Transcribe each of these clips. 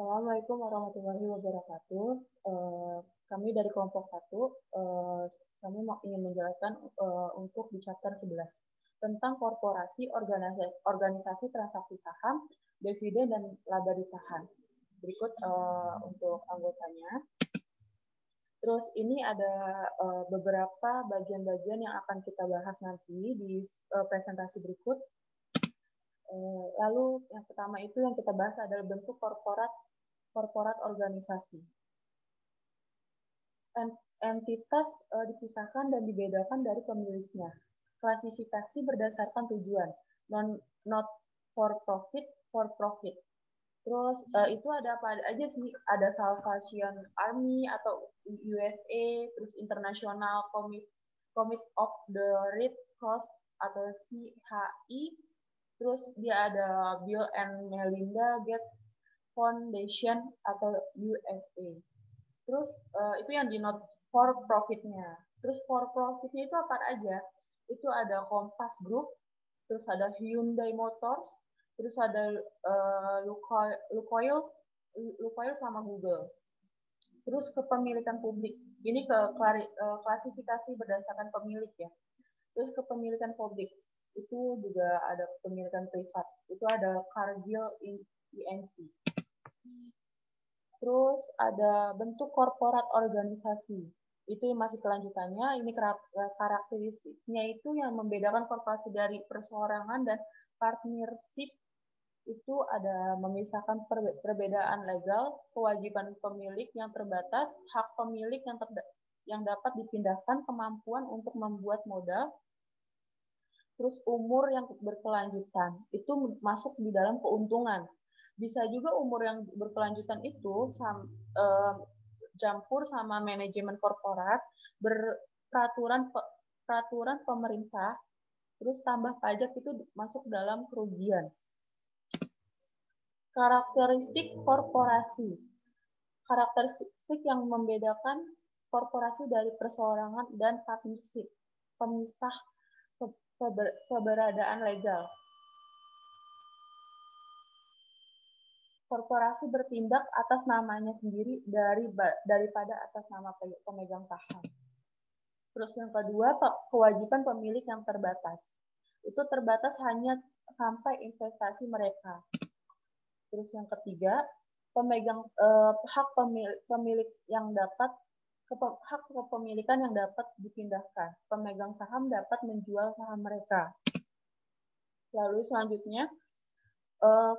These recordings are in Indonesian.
Assalamualaikum warahmatullahi wabarakatuh. Kami dari kelompok 1, kami ingin menjelaskan untuk di chapter 11 tentang korporasi, organisasi transaksi saham, dividen, dan laba ditahan. Berikut untuk anggotanya. Terus ini ada beberapa bagian-bagian yang akan kita bahas nanti di presentasi berikut. Lalu yang pertama itu yang kita bahas adalah bentuk korporat organisasi. Entitas dipisahkan dan dibedakan dari pemiliknya. Klasifikasi berdasarkan tujuan, not for profit, for profit. Terus itu ada apa aja sih? Ada Salvation Army atau USA, terus International Committee of the Red Cross atau CHI. Terus dia ada Bill and Melinda Gates Foundation atau USA. Terus itu yang di not for profit-nya. Terus for profit-nya itu apa aja? Itu ada Compass Group, terus ada Hyundai Motors, terus ada Lukoil sama Google. Terus kepemilikan publik. Ini klasifikasi berdasarkan pemilik ya. Terus kepemilikan publik. Itu juga ada kepemilikan privat. Itu ada Cargill Inc. Terus ada bentuk korporat organisasi. Itu masih kelanjutannya. Ini karakteristiknya itu yang membedakan korporasi dari perseorangan dan partnership. Itu ada memisahkan perbedaan legal, kewajiban pemilik yang terbatas, hak pemilik yang dapat dipindahkan, kemampuan untuk membuat modal, terus umur yang berkelanjutan. Itu masuk di dalam keuntungan. Bisa juga umur yang berkelanjutan itu campur sama manajemen korporat, peraturan pemerintah, terus tambah pajak itu masuk dalam kerugian. Karakteristik korporasi. Karakteristik yang membedakan korporasi dari perseorangan dan partnership. Pemisah keberadaan legal. Korporasi bertindak atas namanya sendiri daripada atas nama pemegang saham. Terus yang kedua, kewajiban pemilik yang terbatas. Itu terbatas hanya sampai investasi mereka. Terus yang ketiga, hak pemilik yang dapat hak kepemilikan yang dapat dipindahkan. Pemegang saham dapat menjual saham mereka. Lalu selanjutnya,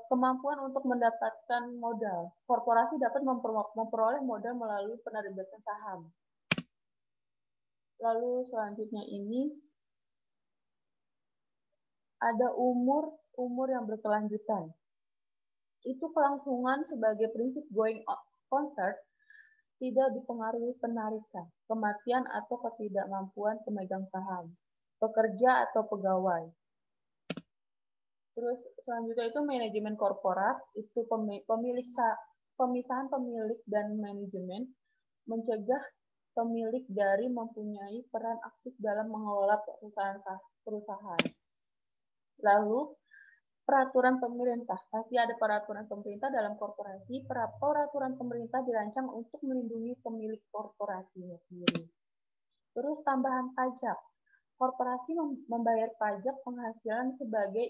kemampuan untuk mendapatkan modal. Korporasi dapat memperoleh modal melalui penerbitan saham. Lalu selanjutnya ini ada umur yang berkelanjutan. Itu kelangsungan sebagai prinsip going concern tidak dipengaruhi penarikan, kematian atau ketidakmampuan pemegang saham, pekerja atau pegawai. Terus selanjutnya itu manajemen korporat, itu pemisahan pemilik dan manajemen, mencegah pemilik dari mempunyai peran aktif dalam mengelola perusahaan. Lalu peraturan pemerintah, pasti ada peraturan pemerintah dalam korporasi. Peraturan pemerintah dirancang untuk melindungi pemilik korporasinya sendiri. Terus tambahan pajak. Korporasi membayar pajak penghasilan sebagai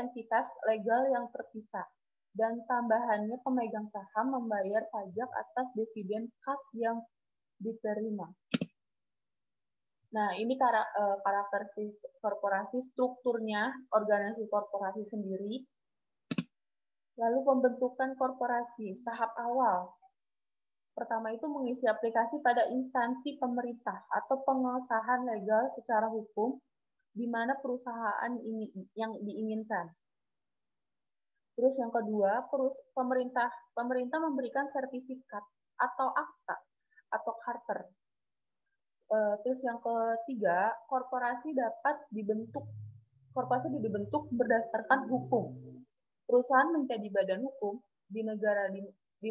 entitas legal yang terpisah. Dan tambahannya pemegang saham membayar pajak atas dividen kas yang diterima. Nah, ini karakteristik korporasi, strukturnya, organisasi korporasi sendiri. Lalu pembentukan korporasi, tahap awal. Pertama itu mengisi aplikasi pada instansi pemerintah atau pengesahan legal secara hukum, di mana perusahaan yang diinginkan. Terus yang kedua, pemerintah memberikan sertifikat atau akta atau charter. Terus yang ketiga, korporasi dibentuk berdasarkan hukum. Perusahaan menjadi badan hukum di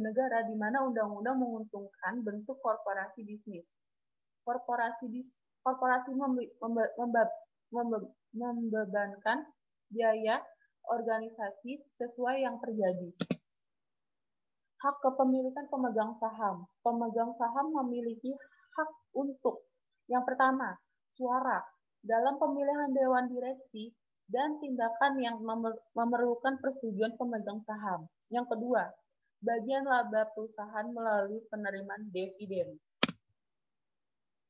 negara di mana undang-undang menguntungkan bentuk korporasi bisnis. Korporasi membebankan biaya organisasi sesuai yang terjadi. Hak kepemilikan pemegang saham. Pemegang saham memiliki hak untuk yang pertama, suara dalam pemilihan dewan direksi dan tindakan yang memerlukan persetujuan pemegang saham. Yang kedua, bagian laba perusahaan melalui penerimaan dividen.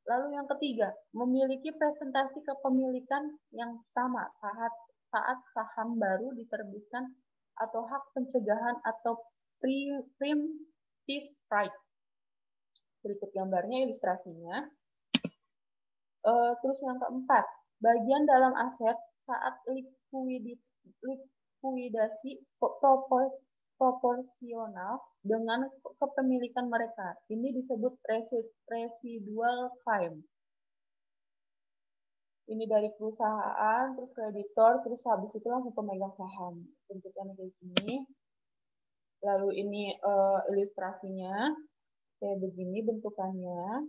Lalu yang ketiga, memiliki presentasi kepemilikan yang sama saat saham baru diterbitkan atau hak pencegahan atau preemptive right. Berikut gambarnya, ilustrasinya. Terus yang keempat, bagian dalam aset saat likuidasi proporsional dengan kepemilikan mereka. Ini disebut residual claim. Ini dari perusahaan, terus kreditor, terus habis itu langsung pemegang saham. Bentukannya kayak gini. Lalu ini ilustrasinya kayak begini bentukannya.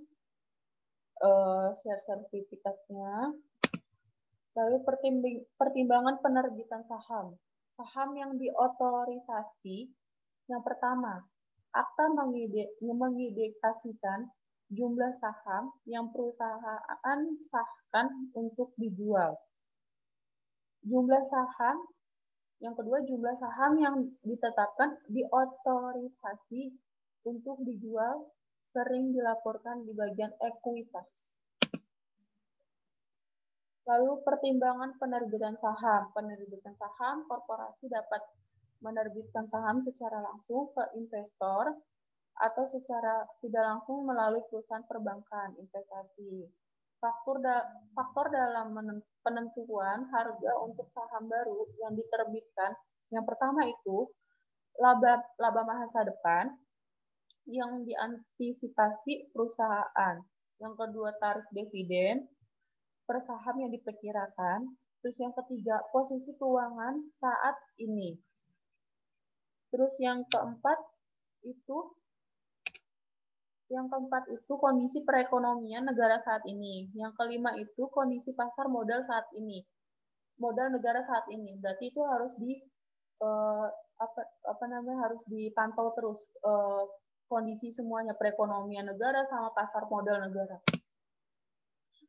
Share sertifikatnya. Lalu pertimbangan penerbitan saham. Saham yang diotorisasi, yang pertama, akta mengindikasikan jumlah saham yang perusahaan sahkan untuk dijual. Jumlah saham, yang kedua, jumlah saham yang ditetapkan diotorisasi untuk dijual sering dilaporkan di bagian ekuitas. Lalu pertimbangan penerbitan saham. Penerbitan saham, korporasi dapat menerbitkan saham secara langsung ke investor atau secara tidak langsung melalui perusahaan perbankan, investasi. Faktor dalam penentuan harga untuk saham baru yang diterbitkan, yang pertama itu laba masa depan yang diantisipasi perusahaan. Yang kedua, tarif dividen per saham yang diperkirakan. Terus yang ketiga, posisi keuangan saat ini. Terus yang keempat itu kondisi perekonomian negara saat ini. Yang kelima itu kondisi pasar modal saat ini. Modal negara saat ini. Berarti itu harus harus dipantau terus kondisi semuanya, perekonomian negara sama pasar modal negara.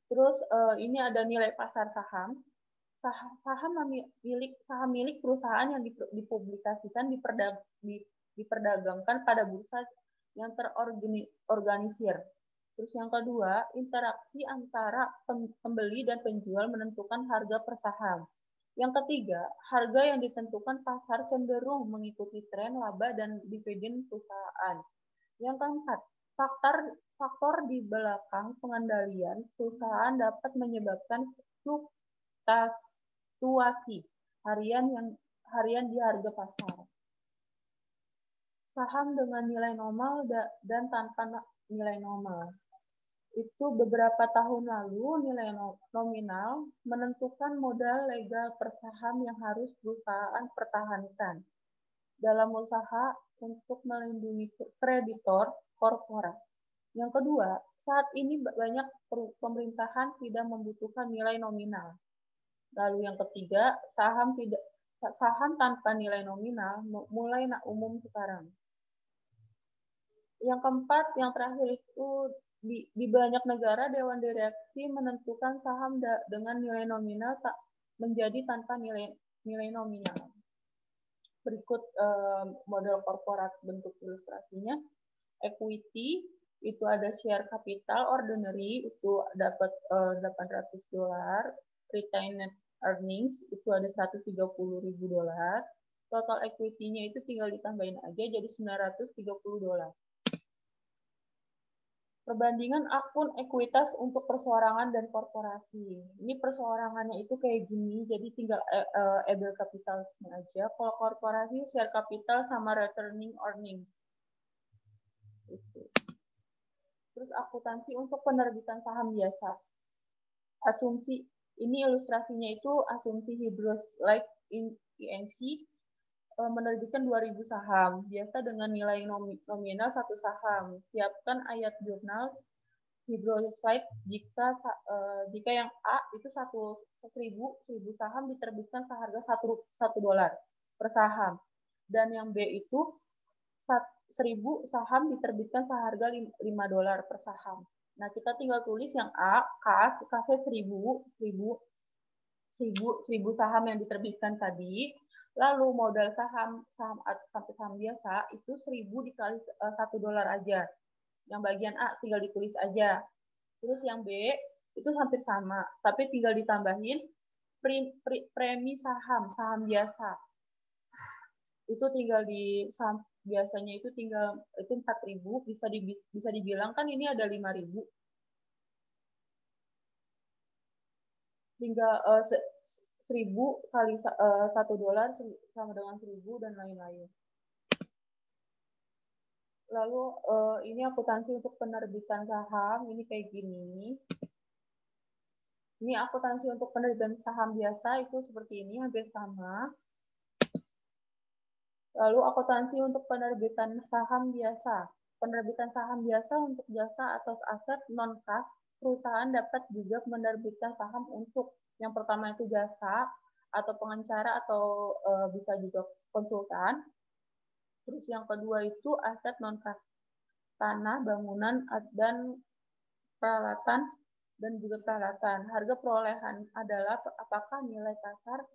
Terus ini ada nilai pasar saham. Saham milik perusahaan yang dipublikasikan diperdagangkan pada bursa yang terorganisir. Terus yang kedua, interaksi antara pembeli dan penjual menentukan harga per saham. Yang ketiga, harga yang ditentukan pasar cenderung mengikuti tren laba dan dividen perusahaan. Yang keempat, faktor di belakang pengendalian perusahaan dapat menyebabkan fluktuasi harian di harga pasar. Saham dengan nilai normal dan tanpa nilai normal. Itu beberapa tahun lalu nilai nominal menentukan modal legal per saham yang harus perusahaan pertahankan dalam usaha untuk melindungi kreditor korporat. Yang kedua, saat ini banyak pemerintahan tidak membutuhkan nilai nominal. Lalu yang ketiga, saham tanpa nilai nominal mulai umum sekarang. Yang keempat, yang terakhir itu di banyak negara dewan direksi menentukan saham dengan nilai nominal menjadi tanpa nilai nominal. Berikut model korporat bentuk ilustrasinya. Equity itu ada share capital ordinary itu dapat $800. Retained earnings itu ada $130.000. Total equity-nya itu tinggal ditambahin aja jadi $930. Perbandingan akun ekuitas untuk perseorangan dan korporasi. Ini perseorangannya itu kayak gini, jadi tinggal able capitalsnya aja. Kalau korporasi share capital sama returning earnings. Terus akuntansi untuk penerbitan saham biasa. Asumsi, ini ilustrasinya itu asumsi Hydroslite INC menerbitkan 2.000 saham, biasa dengan nilai nominal 1 saham. Siapkan ayat jurnal Hydroslite jika yang A itu 1.000 saham diterbitkan seharga $1 per saham. Dan yang B itu 1000 saham diterbitkan seharga $5 per saham. Nah, kita tinggal tulis yang A, kasnya 1000 saham yang diterbitkan tadi. Lalu modal saham sampai saham biasa itu 1000 dikali $1 aja. Yang bagian A tinggal ditulis aja. Terus yang B itu hampir sama, tapi tinggal ditambahin premi saham biasa. Itu tinggal di saham biasanya itu tinggal itu 4.000, bisa dibilang kan ini ada 5.000. Tinggal 1000 kali $1 sama dengan 1000 dan lain-lain. Lalu ini akuntansi untuk penerbitan saham, ini kayak gini. Ini akuntansi untuk penerbitan saham biasa itu seperti ini, hampir sama. Lalu akuntansi untuk penerbitan saham biasa. Penerbitan saham biasa untuk jasa atau aset non-kas, perusahaan dapat juga menerbitkan saham untuk yang pertama itu jasa atau pengacara atau bisa juga konsultan. Terus yang kedua itu aset non-kas, tanah, bangunan, dan peralatan, dan juga peralatan. Harga perolehan adalah apakah nilai pasar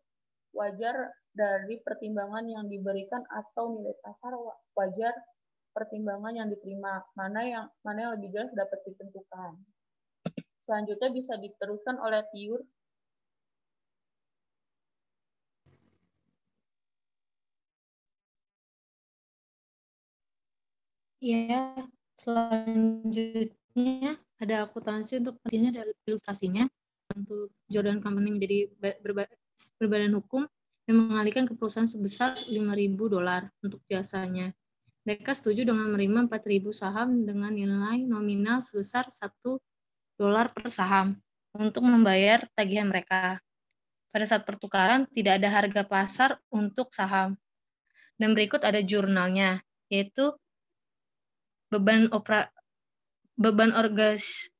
wajar dari pertimbangan yang diberikan atau nilai pasar wajar pertimbangan yang diterima. Mana yang lebih jelas dapat ditentukan. Selanjutnya bisa diteruskan oleh Tiur. Ya, selanjutnya ada akuntansi untuk pentingnya dari ilustrasinya. Untuk Jordan Company menjadi berbadan hukum dan mengalihkan ke perusahaan sebesar $5.000 untuk jasanya. Mereka setuju dengan menerima 4.000 saham dengan nilai nominal sebesar $1 per saham untuk membayar tagihan mereka. Pada saat pertukaran tidak ada harga pasar untuk saham. Dan berikut ada jurnalnya, yaitu beban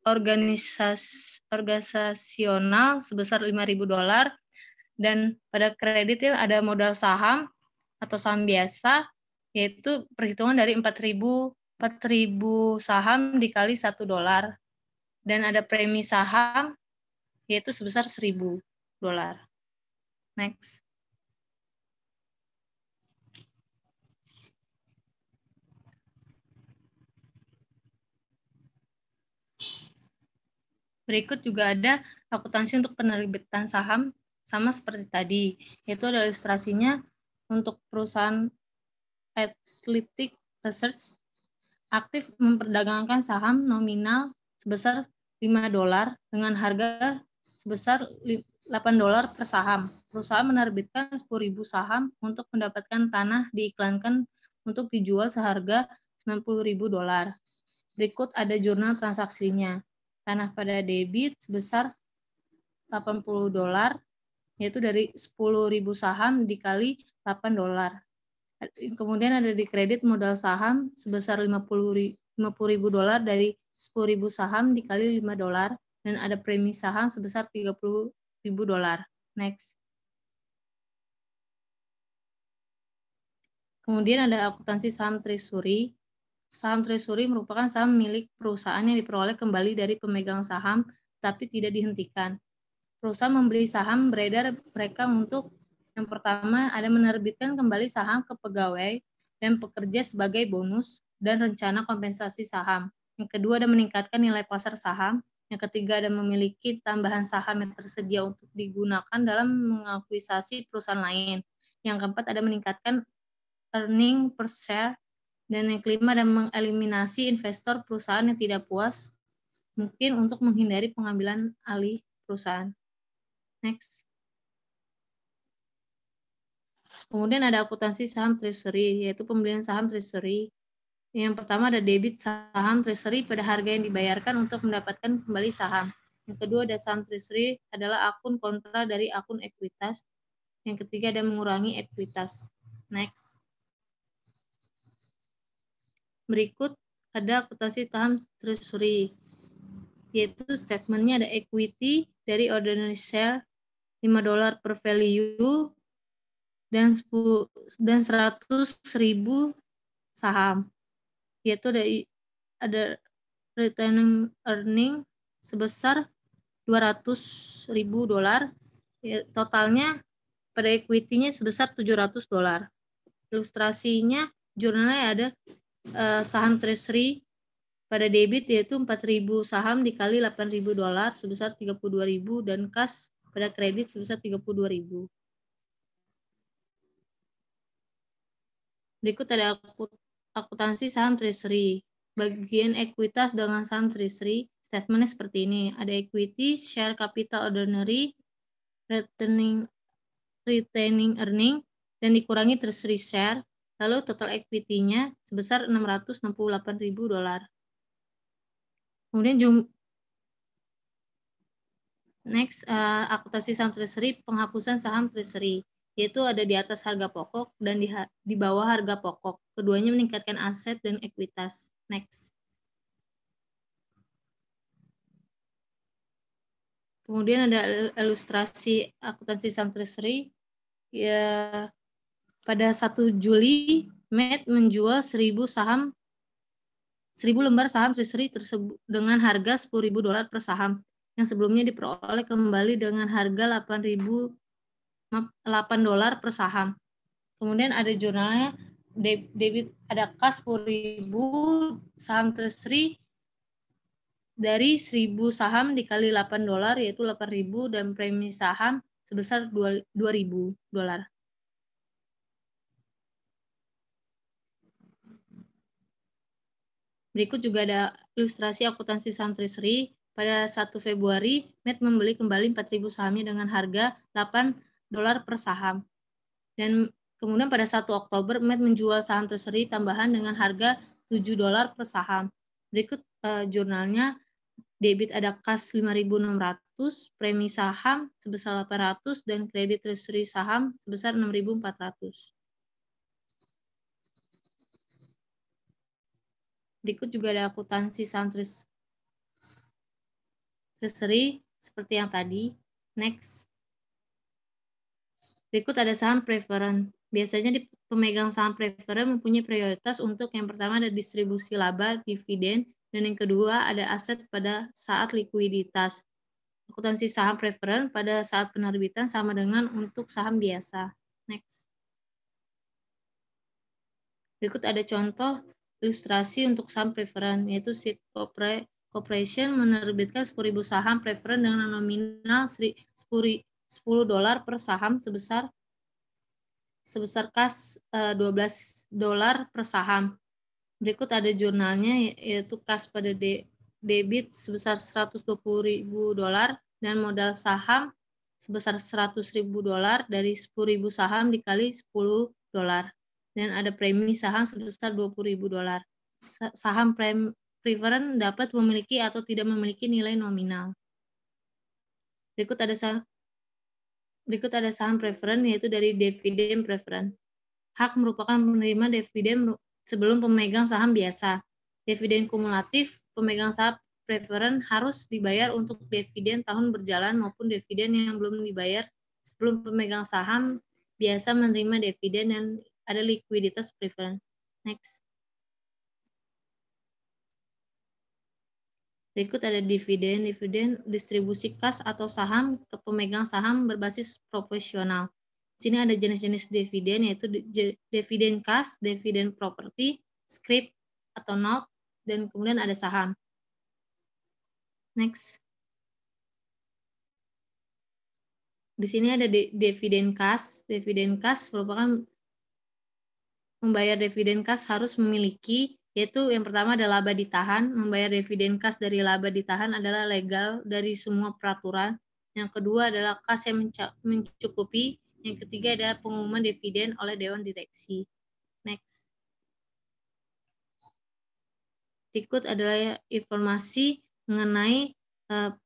organisasional sebesar $5.000 dan pada kreditnya ada modal saham atau saham biasa, yaitu perhitungan dari 4.000 saham dikali $1 dan ada premi saham yaitu sebesar $1.000. Next. Berikut juga ada akuntansi untuk penerbitan saham sama seperti tadi, yaitu ada ilustrasinya untuk perusahaan Athletic Research aktif memperdagangkan saham nominal sebesar $5 dengan harga sebesar $8 per saham. Perusahaan menerbitkan 10.000 saham untuk mendapatkan tanah diiklankan untuk dijual seharga $90.000. Berikut ada jurnal transaksinya. Tanah pada debit sebesar $80, yaitu dari 10.000 saham dikali $8. Kemudian ada di kredit modal saham sebesar $50.000 dari 10.000 saham dikali $5 dan ada premi saham sebesar $30.000. Next. Kemudian ada akuntansi saham treasury. Saham treasury merupakan saham milik perusahaan yang diperoleh kembali dari pemegang saham tapi tidak dihentikan. Perusahaan membeli saham beredar mereka untuk yang pertama ada menerbitkan kembali saham ke pegawai dan pekerja sebagai bonus dan rencana kompensasi saham. Yang kedua ada meningkatkan nilai pasar saham. Yang ketiga ada memiliki tambahan saham yang tersedia untuk digunakan dalam mengakuisisi perusahaan lain. Yang keempat ada meningkatkan earning per share. Dan yang kelima ada mengeliminasi investor perusahaan yang tidak puas mungkin untuk menghindari pengambilan alih perusahaan. Next. Kemudian ada akuntansi saham treasury, yaitu pembelian saham treasury. Yang pertama ada debit saham treasury pada harga yang dibayarkan untuk mendapatkan kembali saham. Yang kedua ada saham treasury adalah akun kontra dari akun ekuitas. Yang ketiga ada mengurangi ekuitas. Next. Berikut ada akuntansi saham treasury, yaitu statementnya ada equity dari ordinary share $5 per value dan 100.000 saham. yaitu ada retaining earning sebesar $200.000. Ya, totalnya pada equity-nya sebesar $700. Ilustrasinya jurnalnya ada saham treasury pada debit yaitu 4.000 saham dikali $8.000 sebesar 32.000 dan kas pada kredit sebesar 32.000. Berikut ada akuntansi saham treasury. Bagian ekuitas dengan saham treasury, statementnya seperti ini. Ada equity, share capital ordinary, retaining earning, dan dikurangi treasury share. Lalu total equity-nya sebesar $668.000. Kemudian next, akuntansi saham treasury, penghapusan saham treasury, yaitu ada di atas harga pokok dan di bawah harga pokok. Keduanya meningkatkan aset dan ekuitas. Next. Kemudian ada ilustrasi akuntansi saham treasury. Ya, pada 1 Juli, Matt menjual 1.000 lembar saham treasury tersebut dengan harga $10.000 per saham, yang sebelumnya diperoleh kembali dengan harga $8 per saham. Kemudian ada jurnalnya, debit ada kas 10.000 saham treasury dari 1.000 saham dikali $8 yaitu 8.000 dan premi saham sebesar $2.000. Berikut juga ada ilustrasi akuntansi saham treasury. Pada 1 Februari, Matt membeli kembali 4.000 sahamnya dengan harga $8 per saham. Dan kemudian pada 1 Oktober, Matt menjual saham treasury tambahan dengan harga $7 per saham. Berikut jurnalnya, debit ada kas 5.600, premi saham sebesar 800, dan kredit treasury saham sebesar 6.400. Berikut juga ada akuntansi saham treasury seperti yang tadi. Next. Berikut ada saham preferen. Biasanya pemegang saham preferen mempunyai prioritas untuk yang pertama ada distribusi laba, dividen, dan yang kedua ada aset pada saat likuiditas. Akuntansi saham preferen pada saat penerbitan sama dengan untuk saham biasa. Next. Berikut ada contoh ilustrasi untuk saham preferen, yaitu Seed Corporation menerbitkan 10.000 saham preferen dengan nominal $10 per saham sebesar kas $12 per saham. Berikut ada jurnalnya, yaitu kas pada debit sebesar $120.000 dan modal saham sebesar $100.000 dari 10.000 saham dikali $10. Dan ada premi saham sebesar $20.000. Saham preferen dapat memiliki atau tidak memiliki nilai nominal. Berikut ada saham preferen, yaitu dari dividen preferen. Hak merupakan penerima dividen sebelum pemegang saham biasa. Dividen kumulatif, pemegang saham preferen harus dibayar untuk dividen tahun berjalan maupun dividen yang belum dibayar sebelum pemegang saham biasa menerima dividen dan ada likuiditas preferen. Next. Berikut ada dividen distribusi kas atau saham ke pemegang saham berbasis proporsional. Di sini ada jenis-jenis dividen, yaitu dividen kas, dividen properti, scrip atau note, dan kemudian ada saham. Next. Di sini ada dividen kas. Dividen kas merupakan membayar dividen kas harus memiliki, yaitu yang pertama ada laba ditahan. Membayar dividen kas dari laba ditahan adalah legal dari semua peraturan. Yang kedua adalah kas yang mencukupi. Yang ketiga adalah pengumuman dividen oleh Dewan Direksi. Next. Berikut adalah informasi mengenai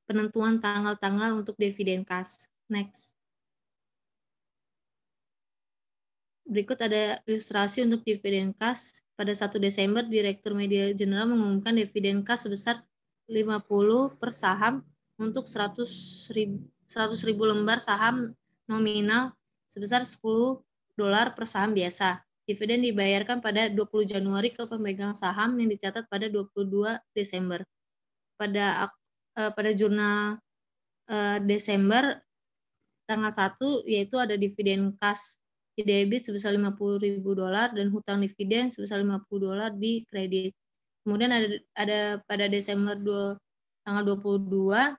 penentuan tanggal-tanggal untuk dividen kas. Next. Berikut ada ilustrasi untuk dividen kas. Pada 1 Desember, Direktur Media General mengumumkan dividen kas sebesar 50 per saham untuk 100.000 lembar saham nominal sebesar $10 per saham biasa. Dividen dibayarkan pada 20 Januari ke pemegang saham yang dicatat pada 22 Desember. Pada jurnal Desember tanggal 1 yaitu ada dividen kas di debit sebesar $50.000 dan hutang dividen sebesar $50 di kredit. Kemudian ada pada Desember tanggal 22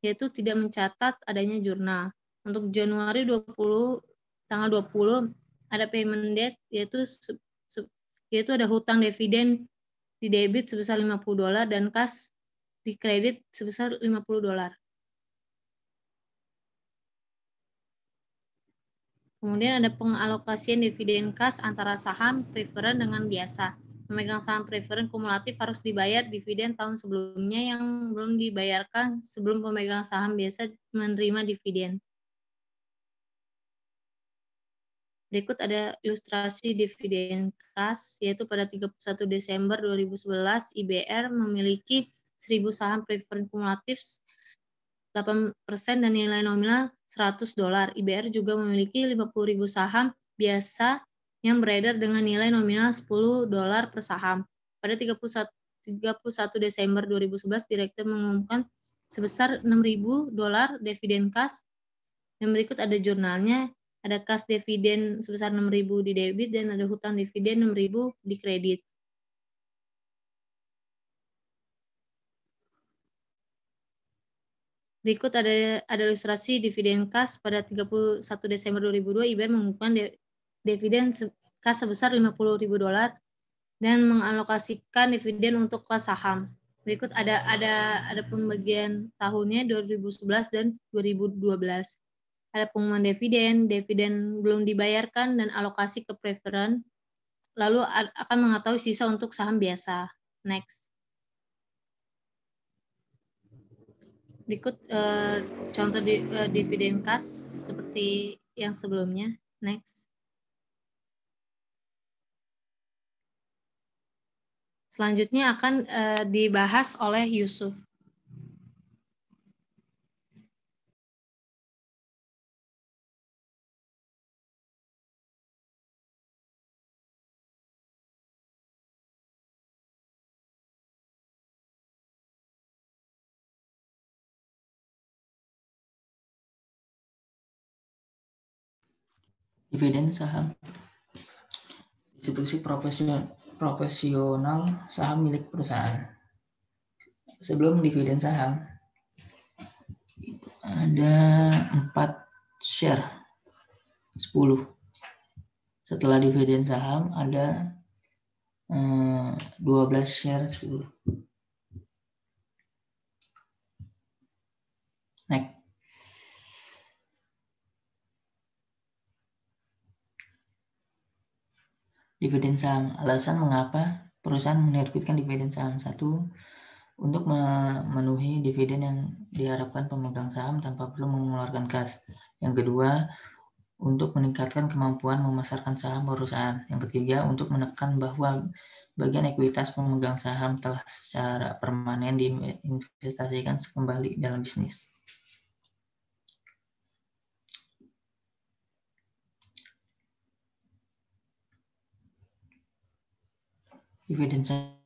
yaitu tidak mencatat adanya jurnal. Untuk Januari tanggal 20 ada payment date yaitu ada hutang dividen di debit sebesar $50 dan kas di kredit sebesar $50. Kemudian ada pengalokasian dividen kas antara saham preferen dengan biasa. Pemegang saham preferen kumulatif harus dibayar dividen tahun sebelumnya yang belum dibayarkan sebelum pemegang saham biasa menerima dividen. Berikut ada ilustrasi dividen kas, yaitu pada 31 Desember 2011, IBR memiliki 1.000 saham preferen kumulatif 8% dan nilai nominal $100. IBR juga memiliki 50.000 saham biasa yang beredar dengan nilai nominal $10 per saham. Pada 31 Desember 2011, direktur mengumumkan sebesar $6.000 dividen kas. Dan berikut ada jurnalnya. Ada kas dividen sebesar $6.000 di debit dan ada hutang dividen $6.000 di kredit. Berikut ada ilustrasi dividen kas pada 31 Desember 2002, IBR mengumumkan dividen kas sebesar $50.000 dan mengalokasikan dividen untuk kelas saham. Berikut ada pembagian tahunnya 2011 dan 2012. Ada pengumuman dividen belum dibayarkan dan alokasi ke preferen. Lalu akan mengetahui sisa untuk saham biasa. Next. Berikut contoh dividen kas seperti yang sebelumnya. Next. Selanjutnya akan dibahas oleh Yusuf. Dividen saham. Institusi profesional saham milik perusahaan. Sebelum dividen saham ada 4 share 10. Setelah dividen saham ada 12 share 10. Next. Dividen saham. Alasan mengapa perusahaan menerbitkan dividen saham. 1. Untuk memenuhi dividen yang diharapkan pemegang saham tanpa perlu mengeluarkan kas. Yang kedua, untuk meningkatkan kemampuan memasarkan saham perusahaan. Yang ketiga, untuk menekan bahwa bagian ekuitas pemegang saham telah secara permanen diinvestasikan kembali dalam bisnis. Dividen saham.